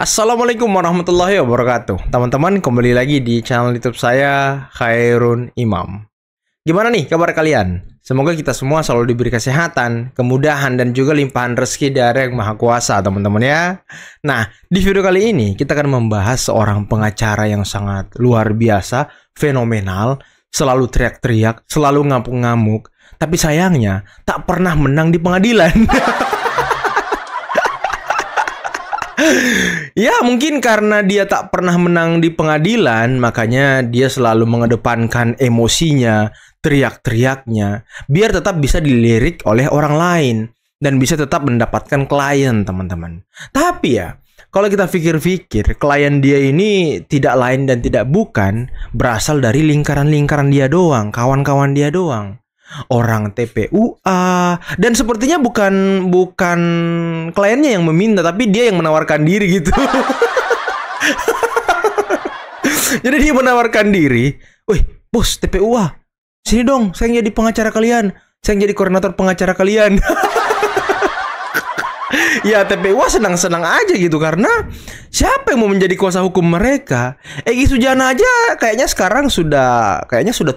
Assalamualaikum warahmatullahi wabarakatuh. Teman-teman, kembali lagi di channel YouTube saya, Khairun Imam. Gimana nih kabar kalian? Semoga kita semua selalu diberi kesehatan, kemudahan, dan juga limpahan rezeki dari Yang Maha Kuasa, teman-teman ya. Nah, di video kali ini kita akan membahas seorang pengacara yang sangat luar biasa, fenomenal, selalu teriak-teriak, selalu ngamuk-ngamuk, tapi sayangnya tak pernah menang di pengadilan. Ya, mungkin karena dia tak pernah menang di pengadilan, makanya dia selalu mengedepankan emosinya, teriak-teriaknya, biar tetap bisa dilirik oleh orang lain dan bisa tetap mendapatkan klien, teman-teman. Tapi ya, kalau kita pikir-pikir, klien dia ini tidak lain dan tidak bukan berasal dari lingkaran-lingkaran dia doang, kawan-kawan dia doang. Orang TPUA, dan sepertinya bukan kliennya yang meminta, tapi dia yang menawarkan diri gitu. Jadi dia menawarkan diri, "Wih, bos TPUA, sini dong, saya jadi pengacara kalian, saya jadi koordinator pengacara kalian." Ya, TPUA senang-senang aja gitu, karena siapa yang mau menjadi kuasa hukum mereka? Egy Sujana aja kayaknya sekarang sudah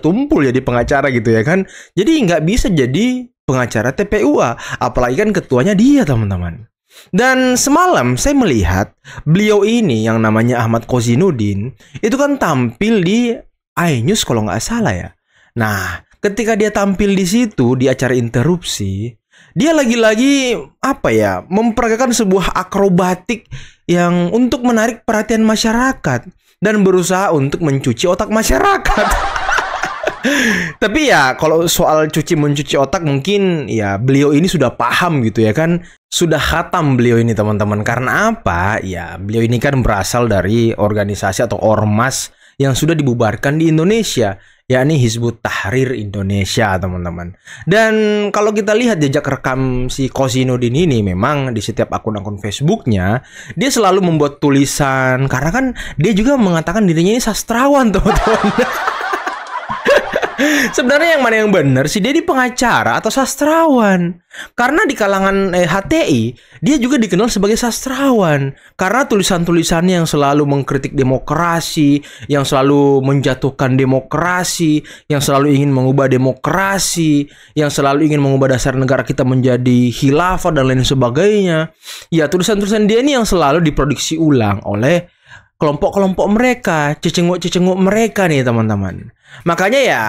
tumpul jadi pengacara gitu ya kan. Jadi nggak bisa jadi pengacara TPUA, apalagi kan ketuanya dia, teman-teman. Dan semalam saya melihat beliau ini yang namanya Ahmad Kozinudin itu kan tampil di iNews kalau nggak salah ya. Nah, ketika dia tampil di situ di acara interupsi, dia lagi-lagi memperagakan sebuah akrobatik yang untuk menarik perhatian masyarakat dan berusaha untuk mencuci otak masyarakat. Tapi ya kalau soal mencuci otak mungkin ya beliau ini sudah paham gitu ya kan. Sudah khatam beliau ini, teman-teman. Karena apa? Ya beliau ini kan berasal dari organisasi atau ormas yang sudah dibubarkan di Indonesia, yakni Hizbut Tahrir Indonesia, teman-teman. Dan kalau kita lihat jejak rekam si Kozinudin ini, memang di setiap akun-akun Facebooknya dia selalu membuat tulisan, karena kan dia juga mengatakan dirinya ini sastrawan, teman-teman. Sebenarnya yang mana yang benar sih, dia di pengacara atau sastrawan? Karena di kalangan HTI dia juga dikenal sebagai sastrawan karena tulisan-tulisannya yang selalu mengkritik demokrasi, yang selalu menjatuhkan demokrasi, yang selalu ingin mengubah demokrasi, yang selalu ingin mengubah dasar negara kita menjadi khilafah dan lain sebagainya. Ya, tulisan-tulisan dia ini yang selalu diproduksi ulang oleh kelompok-kelompok mereka, cecenguk-cecenguk mereka nih, teman-teman. Makanya ya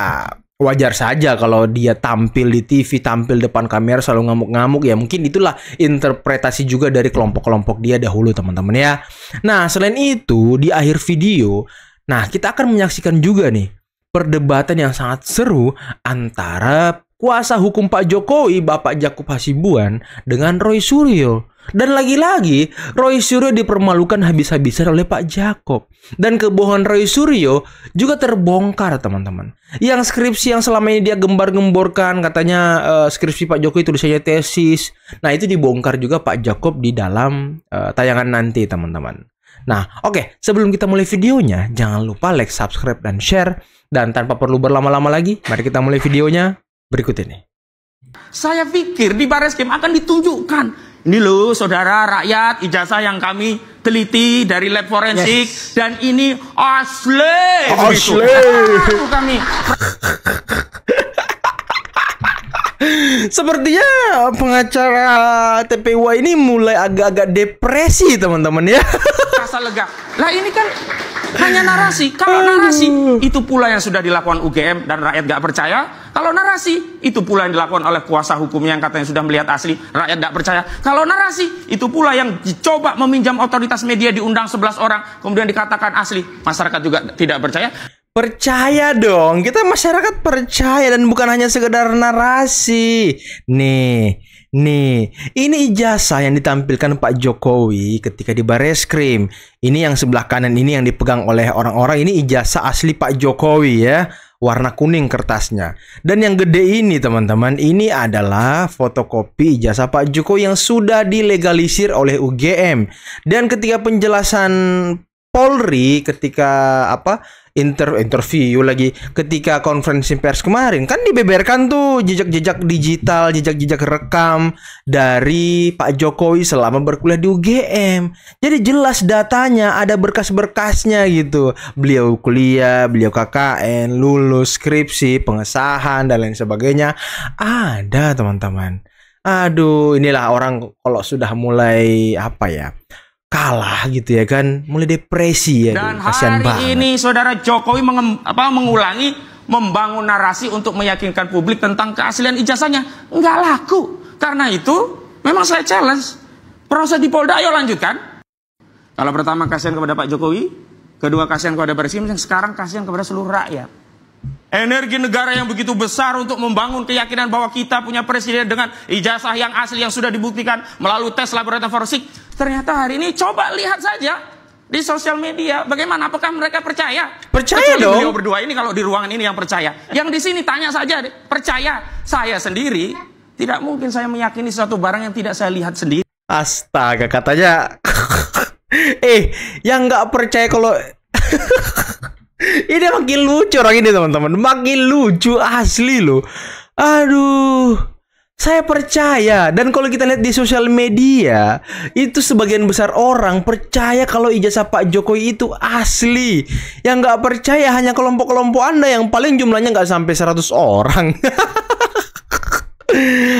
wajar saja kalau dia tampil di TV, tampil depan kamera selalu ngamuk-ngamuk. Ya mungkin itulah interpretasi juga dari kelompok-kelompok dia dahulu, teman-teman ya. Nah, selain itu di akhir video, kita akan menyaksikan juga nih perdebatan yang sangat seru antara kuasa hukum Pak Jokowi, Bapak Jakub Hasibuan, dengan Roy Suryo. Dan lagi-lagi Roy Suryo dipermalukan habis-habisan oleh Pak Jakub. Dan kebohongan Roy Suryo juga terbongkar, teman-teman. Yang skripsi yang selama ini dia gembar-gemborkan, katanya skripsi Pak Jokowi tulisannya tesis. Nah, itu dibongkar juga Pak Jakub di dalam tayangan nanti, teman-teman. Nah, oke, sebelum kita mulai videonya, jangan lupa like, subscribe, dan share. Dan tanpa perlu berlama-lama lagi, mari kita mulai videonya berikut ini. Saya pikir di Bareskrim akan ditunjukkan, ini loh saudara rakyat, ijazah yang kami teliti dari lab forensik, dan ini asli. Kami. Sepertinya pengacara TPUA ini mulai agak-agak depresi, teman-teman ya. Rasa lega. Lah ini kan hanya narasi. Kalau narasi itu pula yang sudah dilakukan UGM dan rakyat gak percaya. Kalau narasi itu pula yang dilakukan oleh kuasa hukumnya yang katanya sudah melihat asli, rakyat gak percaya. Kalau narasi itu pula yang dicoba meminjam otoritas media, diundang 11 orang, kemudian dikatakan asli, masyarakat juga tidak percaya. Percaya dong, kita masyarakat percaya, dan bukan hanya sekedar narasi. Nih, ini ijazah yang ditampilkan Pak Jokowi ketika di Bareskrim. Ini yang sebelah kanan ini yang dipegang oleh orang-orang, ini ijazah asli Pak Jokowi ya. Warna kuning kertasnya. Dan yang gede ini, teman-teman, ini adalah fotokopi ijazah Pak Jokowi yang sudah dilegalisir oleh UGM. Dan ketika penjelasan Polri ketika interview lagi ketika konferensi pers kemarin kan dibeberkan tuh jejak-jejak digital, jejak-jejak rekam dari Pak Jokowi selama berkuliah di UGM. Jadi jelas datanya, ada berkas-berkasnya gitu. Beliau kuliah, beliau KKN, lulus, skripsi, pengesahan dan lain sebagainya. Ada, teman-teman. Aduh, inilah orang kalau sudah mulai kalah gitu ya kan, mulai depresi ya. Dan hari ini saudara Jokowi mengulangi membangun narasi untuk meyakinkan publik tentang keaslian ijazahnya. Nggak laku. Karena itu memang saya challenge proses di Polda, ayo lanjutkan. Kalau pertama kasihan kepada Pak Jokowi, kedua kasihan kepada Presiden, yang sekarang kasihan kepada seluruh rakyat. Energi negara yang begitu besar untuk membangun keyakinan bahwa kita punya presiden dengan ijazah yang asli yang sudah dibuktikan melalui tes laboratorium forensik. Ternyata hari ini coba lihat saja di sosial media bagaimana, apakah mereka percaya? Percaya dong. Beliau berdua ini kalau di ruangan ini yang percaya. Yang di sini tanya saja, percaya. Saya sendiri tidak mungkin saya meyakini suatu barang yang tidak saya lihat sendiri. Astaga, katanya yang nggak percaya kalau ini makin lucu orang ini, teman-teman. Makin lucu asli loh. Aduh, saya percaya. Dan kalau kita lihat di sosial media, itu sebagian besar orang percaya kalau ijazah Pak Jokowi itu asli. Yang nggak percaya hanya kelompok-kelompok Anda yang paling jumlahnya nggak sampai 100 orang.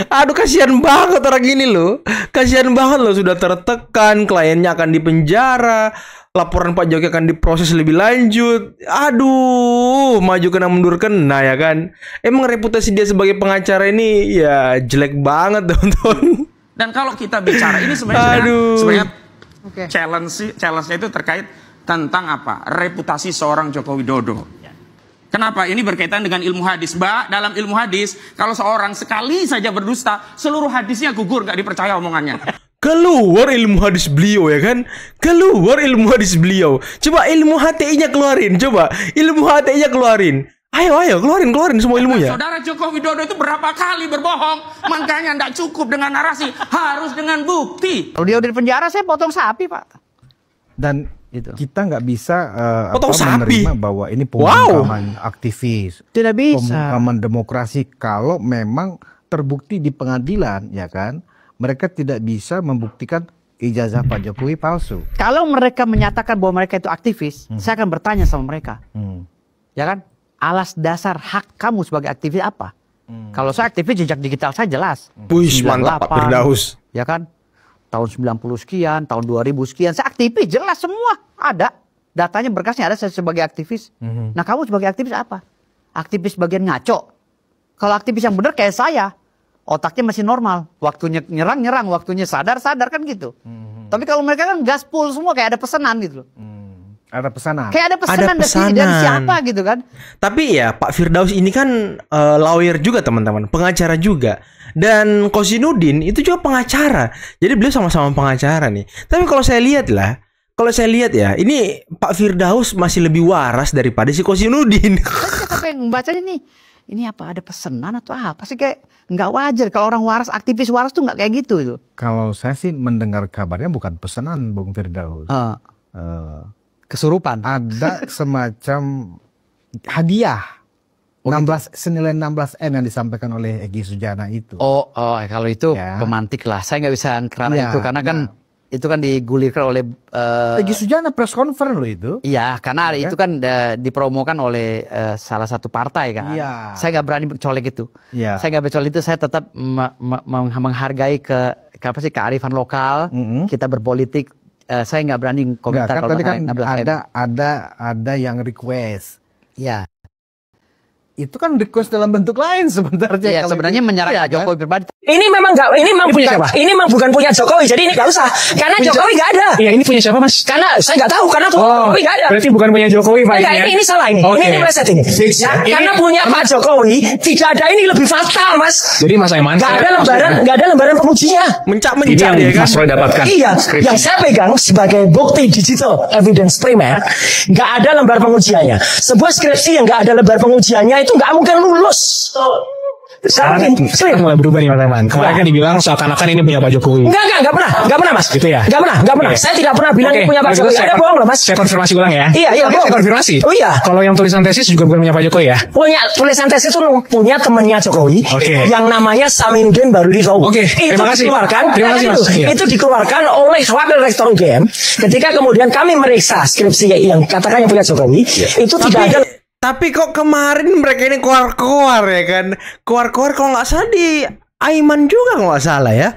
Aduh, kasihan banget orang ini loh. Kasihan banget loh, sudah tertekan, kliennya akan dipenjara, laporan Pak Jokowi akan diproses lebih lanjut. Aduh, maju kena mundur kena ya kan. Emang reputasi dia sebagai pengacara ini ya jelek banget, teman-teman. Dan kalau kita bicara ini sebenarnya challenge-nya itu terkait tentang reputasi seorang Joko Widodo. Kenapa? Ini berkaitan dengan ilmu hadis. Mbak, dalam ilmu hadis, kalau seorang sekali saja berdusta, seluruh hadisnya gugur, nggak dipercaya omongannya. Keluar ilmu hadis beliau ya kan. Keluar ilmu hadis beliau. Coba ilmu HTI-nya keluarin. Coba ilmu HTI-nya keluarin. Ayo keluarin semua ilmunya. Saudara Joko Widodo itu berapa kali berbohong. Makanya nggak cukup dengan narasi, harus dengan bukti. Kalau dia udah di penjara, saya potong sapi, Pak. Dan gitu. Kita nggak bisa menerima bahwa ini pembungkaman aktivis. Tidak bisa. Pembungkaman demokrasi kalau memang terbukti di pengadilan, ya kan? Mereka tidak bisa membuktikan ijazah Pak Jokowi palsu. Kalau mereka menyatakan bahwa mereka itu aktivis, saya akan bertanya sama mereka. Ya kan? Alas dasar hak kamu sebagai aktivis apa? Kalau saya aktivis jejak digital saya jelas. Wih, mantap Pak Firdaus. Ya kan? Tahun 90 sekian, tahun 2000 sekian, saya aktivis, jelas semua ada. Datanya, berkasnya ada, saya sebagai aktivis. Nah, kamu sebagai aktivis apa? Aktivis bagian ngaco. Kalau aktivis yang benar kayak saya, otaknya masih normal. Waktunya nyerang, waktunya sadar kan gitu. Tapi kalau mereka kan gaspol semua, kayak ada pesanan gitu loh. Ada pesanan. Kayak ada pesanan, dari siapa gitu kan. Tapi ya Pak Firdaus ini kan lawyer juga, teman-teman, pengacara juga. Dan Kosinudin itu juga pengacara. Jadi beliau sama-sama pengacara nih. Tapi kalau saya lihat ya, ini Pak Firdaus masih lebih waras daripada si Kosinudin. Tapi yang bacanya nih, ini apa, ada pesanan atau apa sih, kayak nggak wajar kalau orang waras, aktivis waras tuh nggak kayak gitu itu. Kalau saya sih mendengar kabarnya bukan pesanan, Bung Firdaus. Kesurupan. Ada semacam hadiah. 16 senilai 16M yang disampaikan oleh Egy Sujana itu. Kalau itu ya, pemantik lah. Saya nggak bisa kerana itu karena kan itu kan digulirkan oleh Egy Sujana press conference loh itu. Iya, karena ya, itu kan dipromokan oleh salah satu partai kan. Iya. Saya nggak berani colek itu. Iya. Saya nggak bercolek itu. Saya tetap menghargai kearifan lokal. Kita berpolitik. Saya nggak berani komentar. Kan tadi kan ada yang request. Iya. Itu kan request dalam bentuk lain sebenarnya. Iya, sebenarnya menyerang Jokowi pribadi. Ini memang punya siapa? Ini memang bukan punya Jokowi, jadi ini nggak usah. Karena Jokowi nggak ada. Iya, ini punya siapa, Mas? Karena saya nggak tahu, karena Jokowi nggak ada. Berarti bukan punya Jokowi, Pak. Enggak, ini salah ini. Ini meleset ini. Karena punya Pak Jokowi tidak ada, ini lebih fatal, Mas. Jadi Mas Aiman, nggak ada lembaran pengujinya. Mencak-mencak ya kan? Mas Roy dapatkan. Iya, yang saya pegang sebagai bukti digital evidence primer, nggak ada lembar pengujiannya. Sebuah skripsi yang nggak ada lembar pengujiannya itu nggak mungkin lulus. Sekarang mulai berubah nih Mas Saiman. Kemarin kan dibilang seakan-akan ini punya Pak Jokowi. Enggak pernah Mas. Gitu ya? Enggak pernah. Saya tidak pernah bilang ini punya Pak Jokowi. Ada bohong loh Mas. Saya konfirmasi ulang ya. Iya, Saya konfirmasi. Oh iya. Kalau yang tulisan tesis juga bukan punya Pak Jokowi ya? Punya tulisan tesis itu punya temannya Jokowi. Yang namanya Saminuddin Barudin. Oke. Terima kasih. Terima kasih Mas. Itu dikeluarkan oleh Wakil Rektor UGM ketika kemudian kami meriksa skripsi yang katakan yang punya Jokowi. Itu tidak ada. Tapi kok kemarin mereka ini keluar-keluar ya kan? Keluar-keluar kalau nggak salah di Aiman juga kalau nggak salah ya.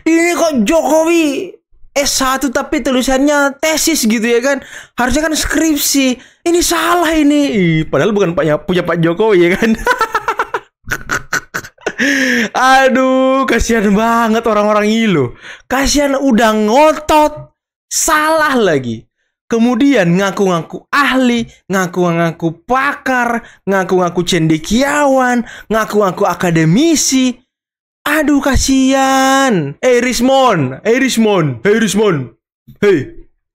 Ini kok Jokowi S1 tapi tulisannya tesis gitu ya kan? Harusnya kan skripsi. Ini salah ini. Padahal bukan punya Pak Jokowi ya kan? Aduh, kasihan banget orang-orang ini loh. Kasihan udah ngotot, salah lagi. Kemudian ngaku-ngaku ahli, ngaku-ngaku pakar, ngaku-ngaku cendekiawan, ngaku-ngaku akademisi. Aduh kasihan. Rismon. Hei,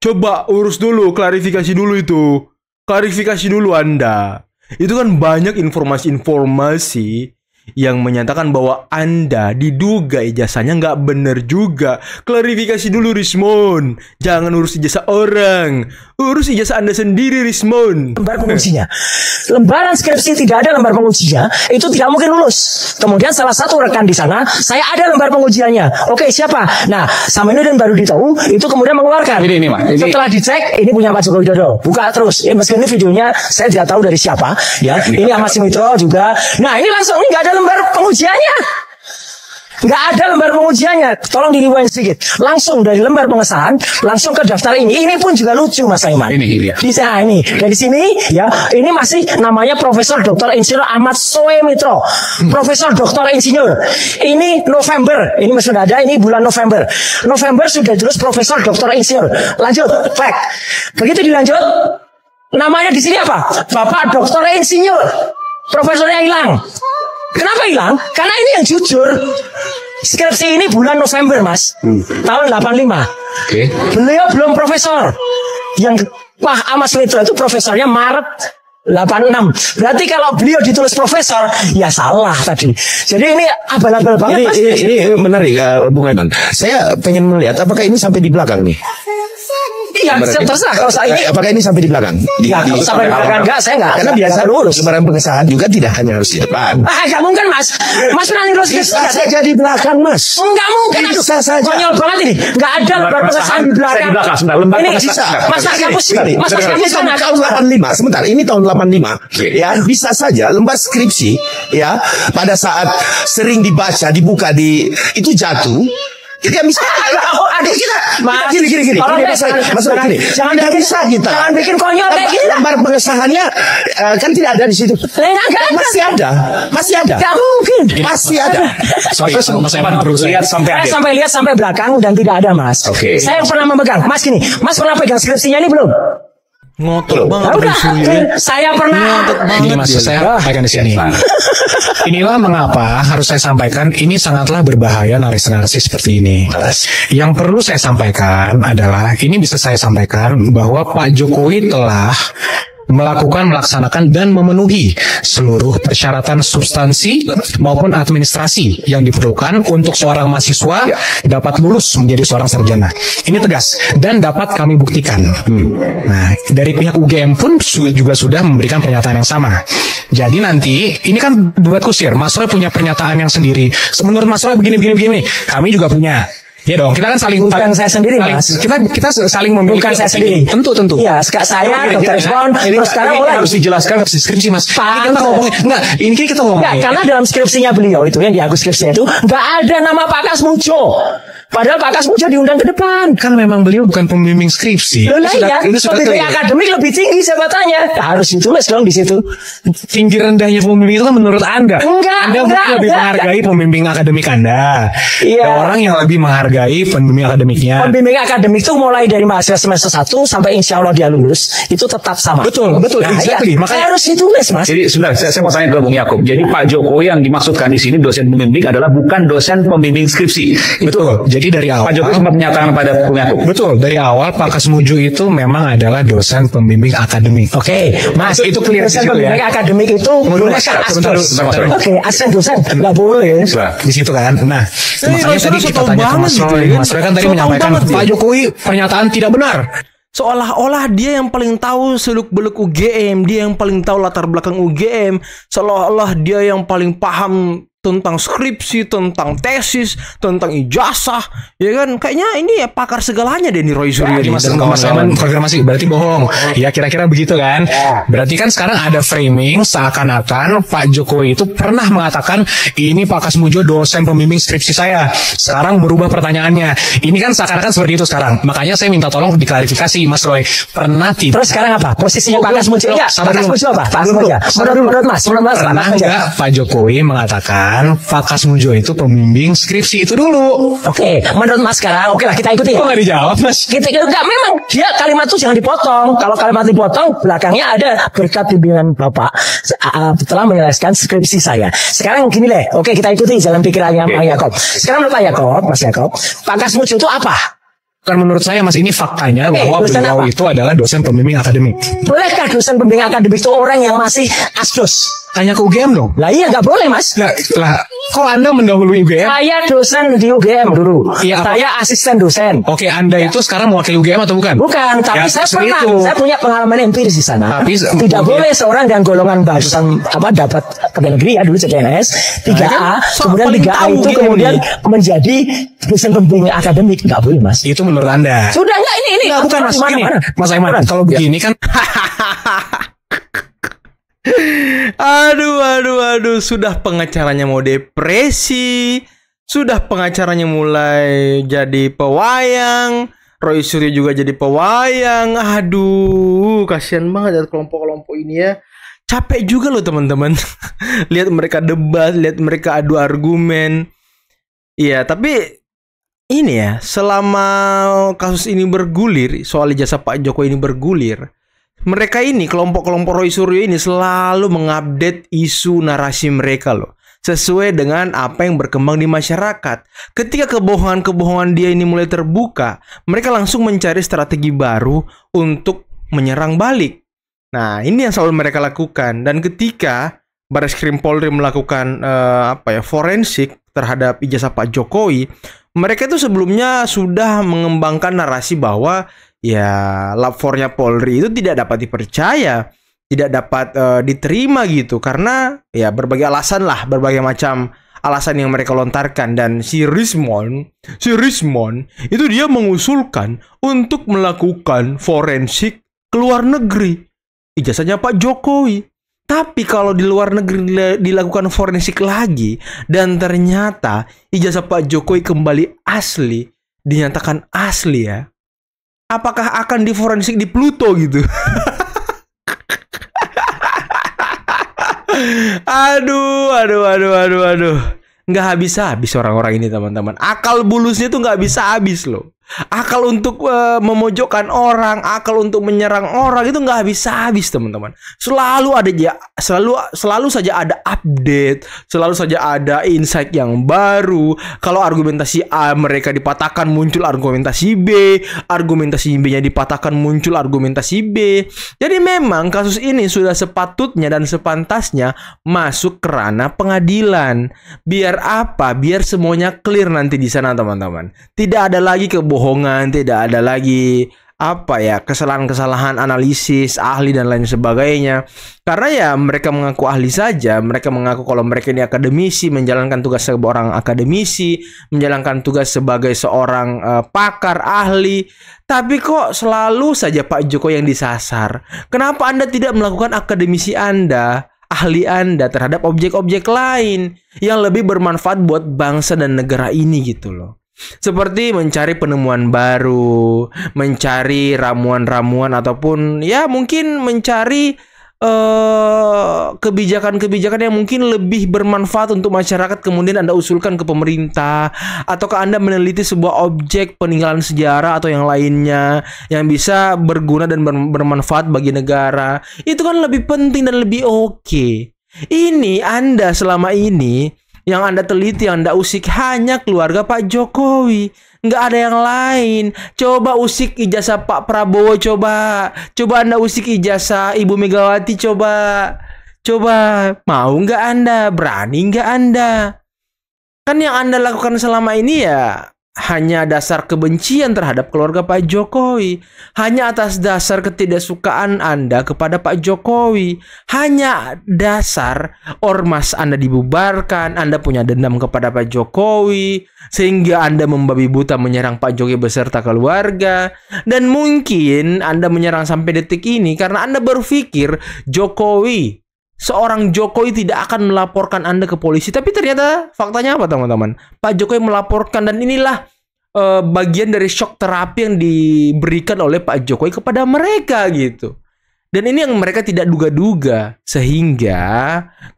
coba urus dulu, klarifikasi dulu itu. Klarifikasi dulu Anda. Itu kan banyak informasi-informasi yang menyatakan bahwa Anda diduga ijazahnya nggak bener juga. Klarifikasi dulu Rismon. Jangan urus ijazah orang. Urus ijazah Anda sendiri Rismon. Lembar pengujinya. Lembaran skripsi tidak ada lembar pengujinya. Itu tidak mungkin lulus. Kemudian salah satu rekan di sana, saya ada lembar pengujiannya. Oke, siapa? Nah, Saminuddin Barudin itu kemudian mengeluarkan. Ini Pak. Setelah dicek, ini punya Pak Joko Widodo. Buka terus. Meskipun ini videonya saya tidak tahu dari siapa. Ya, ini Ahmad Sumitro juga. Nah, ini langsung ini nggak ada lembar pengujiannya. Nggak ada lembar pengujiannya. Tolong diriwain sedikit. Langsung dari lembar pengesahan, langsung ke daftar ini. Ini pun juga lucu Mas Saiman. Ini dia. Bisa ini dari sini ya. Ini masih namanya Profesor Dr. Insinyur Ahmad Sumitro. Profesor Dr. Insinyur. Ini November. Ini masih sudah ada. Ini bulan November. November sudah terus Profesor Dr. Insinyur. Lanjut, fact. Begitu dilanjut. Namanya di sini apa? Bapak Dr. Insinyur. Profesornya hilang. Kenapa hilang? Karena ini yang jujur. Skripsi ini bulan November, Mas. Tahun 85. Oke. Beliau belum profesor. Yang Ahmad Sumitro itu profesornya Maret 86. Berarti kalau beliau ditulis profesor, ya salah tadi. Jadi ini abal-abal banget, Mas. Ini menarik, Bung Aiman. Saya pengen melihat apakah ini sampai di belakang nih. Iya, terserah kalau saya ini. Apakah ini sampai di belakang? Kalau sampai di belakang enggak, saya enggak. Karena biasa lurus. Lembaran pengesahan juga tidak hanya harus di depan. Enggak mungkin, Mas. Mas pernah ngurus Bisa saja di belakang, Mas. Enggak mungkin. Bisa saja. Konyol banget ini. Enggak ada lembar pengesahan di belakang. Lembar Ini pengesahan. Mas kampus. Mas kampus kan tahun 85. Sebentar, ini tahun 85. Ya, bisa saja lembar skripsi ya pada saat sering dibaca, dibuka itu jatuh. Kita bisa gini. Jangan bisa kita. Jangan bikin konyol kayak gini. Lembar pengesahannya kan tidak ada di situ. Masih ada. Gak mungkin. Masih ada. Sorry, Mas Saiman perlu lihat sampai Saya akhir. lihat sampai belakang dan tidak ada, Mas. Oke. Saya yang pernah memegang. Mas gini, Mas pernah pegang skripsinya ini belum? Ngotot banget Udah, Rismon. saya pernah. Ini Mas, saya sampaikan di sini. Inilah mengapa harus saya sampaikan ini sangatlah berbahaya narasi-narasi seperti ini. Yang perlu saya sampaikan adalah ini bisa saya sampaikan bahwa Pak Jokowi telah melaksanakan dan memenuhi seluruh persyaratan substansi maupun administrasi yang diperlukan untuk seorang mahasiswa dapat lulus menjadi seorang sarjana. Ini tegas dan dapat kami buktikan. Nah, dari pihak UGM pun juga sudah memberikan pernyataan yang sama. Jadi nanti ini kan debat kusir. Mas Roy punya pernyataan yang sendiri. Menurut Mas Roy begini. Kami juga punya. Ya dong, kita kan Bukan saya sendiri, Mas. Kita saling memiliki. Bukan saya sendiri. Tentu. Iya, saya Dr. Respon. Terus sekarang mulai harus dijelaskan ke skripsi, Mas. Pak, Kita ngomongin. Ini kita ngomongin. Enggak, karena dalam skripsinya beliau itu yang di Agus skripsinya itu enggak ada nama Pak Kasmujo. Padahal Pak Kasmujo diundang ke depan. Kan memang beliau bukan pembimbing skripsi. Loh lah ya, Ini sudah pembimbing clear. akademik lebih tinggi jabatannya. Harus ditulis dong di situ. Tinggi rendahnya pembimbing itu kan menurut Anda. Enggak, Anda mungkin lebih enggak. menghargai pembimbing akademik Anda. Iya. Ada orang yang lebih menghargai menghargai pembimbing akademiknya. Pembimbing akademik itu mulai dari mahasiswa semester 1 sampai insya Allah dia lulus itu tetap sama. Betul, exactly. Makanya harus ditulis, Mas. Jadi sebentar, saya mau tanya ke Bung Yakub. Jadi Pak Jokowi yang dimaksudkan di sini dosen pembimbing adalah bukan dosen pembimbing skripsi. Betul. Jadi dari awal Pak Jokowi sempat menyatakan pada Bung Yakub. Betul, dari awal Pak Kasmujo itu memang adalah dosen pembimbing akademik. Oke, Mas, itu clear dosen di situ pembimbing ya. akademik itu boleh kan asdos. Oke, asisten dosen nggak boleh. Di situ kan. Nah, makanya tadi kita tanya ke Mas Roy. Mas Roy kan tadi menyampaikan Pak Jokowi pernyataan tidak benar. Seolah-olah dia yang paling tahu seluk-beluk UGM, dia yang paling tahu latar belakang UGM, seolah-olah dia yang paling paham tentang skripsi, tentang tesis, tentang ijazah, ya kan? Kayaknya ini ya pakar segalanya deh nih Roy Suryo. Mas Eman konfirmasi, berarti bohong. Ya kira-kira begitu kan? Berarti kan sekarang ada framing seakan-akan Pak Jokowi itu pernah mengatakan ini Pak Kasmujo dosen pembimbing skripsi saya. Sekarang berubah pertanyaannya. Ini kan seakan-akan seperti itu sekarang. Makanya saya minta tolong diklarifikasi Mas Roy. Pernah tidak? Terus sekarang apa? Posisinya Pak Kasmujo? Iya, Pak Kasmujo apa? Pak Kasmujo. Menurut Mas. Pernah nggak Pak Jokowi mengatakan Pak Kasmujo itu pembimbing skripsi itu dulu? Oke, menurut Mas sekarang, oke lah kita ikuti. Kok nggak dijawab, Mas? Kita enggak, memang dia kalimat itu jangan dipotong. Kalau kalimat dipotong, belakangnya ada berkat bimbingan Bapak telah menyelesaikan skripsi saya. Sekarang gini deh, oke kita ikuti jalan pikirannya Pak Yakob. Sekarang menurut Pak Yakob, Mas Yakob, Pak Kasmujo itu apa? Kan menurut saya Mas ini faktanya bahwa beliau itu adalah dosen pembimbing akademik. Bolehkah dosen pembimbing akademik itu orang yang masih asdos? Tanya ke UGM dong. Lah iya nggak boleh Mas. Lah, kok Anda mendahului UGM? Saya dosen di UGM dulu. Iya, saya asisten dosen. Oke, Anda itu sekarang mewakili UGM atau bukan? Bukan, tapi Ya, saya seperti pernah. itu. Saya punya pengalaman empiris di sana. Tapi tidak boleh seorang dan golongan barusan dapat pegawai negeri ya dulu CPNS 3A, kemudian 3A itu kemudian menjadi dosen pembimbing akademik, nggak boleh Mas. Itu menurut Anda. Sudah nggak ini Nggak, bukan Mas. Mana? Mas Aiman, kalau begini kan Aduh, sudah pengacaranya mau depresi, sudah pengacaranya mulai jadi pewayang, Roy Suryo juga jadi pewayang. Aduh, kasihan banget ya kelompok-kelompok ini ya. Capek juga loh teman-teman. Lihat mereka debat, lihat mereka adu argumen. Iya, tapi ini ya, selama kasus ini bergulir, soal ijazah Pak Jokowi ini bergulir, mereka ini, kelompok-kelompok Roy Suryo ini selalu mengupdate isu narasi mereka loh. Sesuai dengan apa yang berkembang di masyarakat. Ketika kebohongan-kebohongan dia ini mulai terbuka, mereka langsung mencari strategi baru untuk menyerang balik. Nah, ini yang selalu mereka lakukan. Dan ketika Bareskrim Polri melakukan forensik terhadap ijazah Pak Jokowi, mereka itu sebelumnya sudah mengembangkan narasi bahwa ya lapornya Polri itu tidak dapat dipercaya, tidak dapat diterima gitu, karena ya berbagai alasan lah, berbagai macam alasan yang mereka lontarkan. Dan si Rismon itu dia mengusulkan untuk melakukan forensik ke luar negeri ijazahnya Pak Jokowi. Tapi kalau di luar negeri dilakukan forensik lagi dan ternyata ijazah Pak Jokowi kembali asli, dinyatakan asli ya, apakah akan diforensik di Pluto gitu? Aduh. Nggak habis-habis orang-orang ini teman-teman. Akal bulusnya tuh nggak bisa habis loh. Akal untuk memojokkan orang, akal untuk menyerang orang itu nggak habis-habis teman-teman. Selalu saja ada update, selalu saja ada insight yang baru. Kalau argumentasi A mereka dipatahkan, muncul argumentasi B, argumentasi B-nya dipatahkan, muncul argumentasi B. Jadi memang kasus ini sudah sepatutnya dan sepantasnya masuk ke ranah pengadilan. Biar apa? Biar semuanya clear nanti di sana teman-teman. Tidak ada lagi kebohongan, tidak ada lagi kesalahan-kesalahan analisis ahli dan lain sebagainya. Karena ya mereka mengaku ahli saja, mereka mengaku kalau mereka ini akademisi, menjalankan tugas sebagai orang akademisi, menjalankan tugas sebagai seorang pakar ahli. Tapi kok selalu saja Pak Jokowi yang disasar? Kenapa Anda tidak melakukan akademisi Anda, ahli Anda terhadap objek-objek lain yang lebih bermanfaat buat bangsa dan negara ini gitu loh? Seperti mencari penemuan baru, mencari ramuan-ramuan, ataupun ya mungkin mencari kebijakan-kebijakan yang mungkin lebih bermanfaat untuk masyarakat kemudian Anda usulkan ke pemerintah, ataukah Anda meneliti sebuah objek peninggalan sejarah atau yang lainnya yang bisa berguna dan bermanfaat bagi negara, itu kan lebih penting dan lebih oke. Ini Anda selama ini yang Anda teliti, yang Anda usik hanya keluarga Pak Jokowi, nggak ada yang lain. Coba usik ijazah Pak Prabowo, coba Anda usik ijazah Ibu Megawati, coba mau nggak Anda, berani nggak Anda? Kan yang Anda lakukan selama ini ya hanya dasar kebencian terhadap keluarga Pak Jokowi, hanya atas dasar ketidaksukaan Anda kepada Pak Jokowi, hanya dasar ormas Anda dibubarkan, Anda punya dendam kepada Pak Jokowi, sehingga Anda membabi buta menyerang Pak Jokowi beserta keluarga. Dan mungkin Anda menyerang sampai detik ini karena Anda berpikir seorang Jokowi tidak akan melaporkan Anda ke polisi. Tapi ternyata faktanya apa teman-teman? Pak Jokowi melaporkan, dan inilah bagian dari shock terapi yang diberikan oleh Pak Jokowi kepada mereka gitu. Dan ini yang mereka tidak duga-duga. Sehingga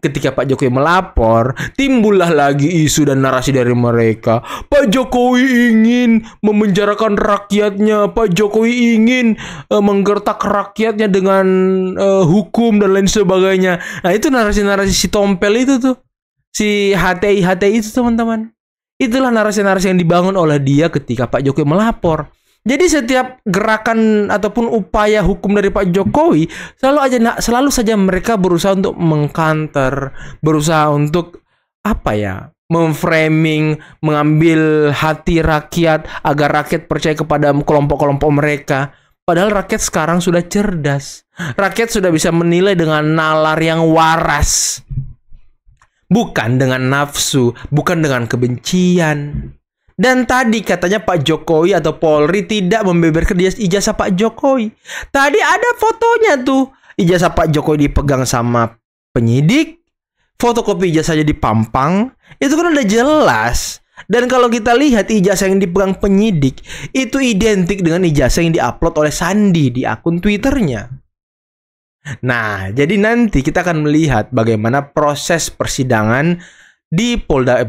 ketika Pak Jokowi melapor, timbullah lagi isu dan narasi dari mereka. Pak Jokowi ingin memenjarakan rakyatnya. Pak Jokowi ingin menggertak rakyatnya dengan hukum dan lain sebagainya. Nah, itu narasi-narasi si Tompel itu tuh. Si HTI itu teman-teman. Itulah narasi-narasi yang dibangun oleh dia ketika Pak Jokowi melapor. Jadi setiap gerakan ataupun upaya hukum dari Pak Jokowi selalu saja mereka berusaha untuk mengcounter, berusaha untuk memframing, mengambil hati rakyat agar rakyat percaya kepada kelompok-kelompok mereka. Padahal rakyat sekarang sudah cerdas. Rakyat sudah bisa menilai dengan nalar yang waras. Bukan dengan nafsu, bukan dengan kebencian. Dan tadi katanya Pak Jokowi atau Polri tidak membeberkan ijazah Pak Jokowi. Tadi ada fotonya tuh. Ijazah Pak Jokowi dipegang sama penyidik. Fotokopi ijazahnya dipampang. Itu kan udah jelas. Dan kalau kita lihat ijazah yang dipegang penyidik, itu identik dengan ijazah yang diupload oleh Sandi di akun Twitternya. Nah, jadi nanti kita akan melihat bagaimana proses persidangan di Polda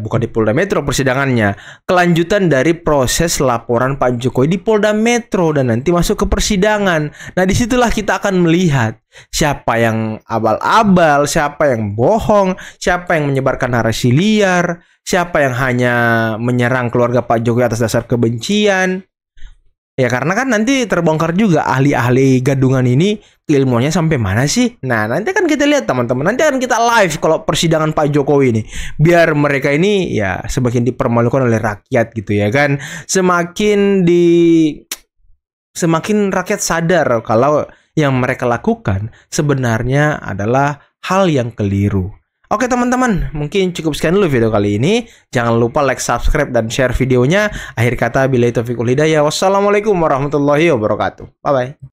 Metro persidangannya, kelanjutan dari proses laporan Pak Jokowi di Polda Metro dan nanti masuk ke persidangan. Nah, disitulah kita akan melihat siapa yang abal-abal, siapa yang bohong, siapa yang menyebarkan narasi liar, siapa yang hanya menyerang keluarga Pak Jokowi atas dasar kebencian. Ya karena kan nanti terbongkar juga ahli-ahli gadungan ini ilmunya sampai mana sih. Nah nanti kan kita lihat teman-teman. Nanti akan kita live kalau persidangan Pak Jokowi ini. Biar mereka ini ya semakin dipermalukan oleh rakyat gitu ya kan. Semakin rakyat sadar kalau yang mereka lakukan sebenarnya adalah hal yang keliru. Oke teman-teman, mungkin cukup sekian dulu video kali ini. Jangan lupa like, subscribe, dan share videonya. Akhir kata, billahi taufiq wal hidayah. Wassalamualaikum warahmatullahi wabarakatuh. Bye-bye.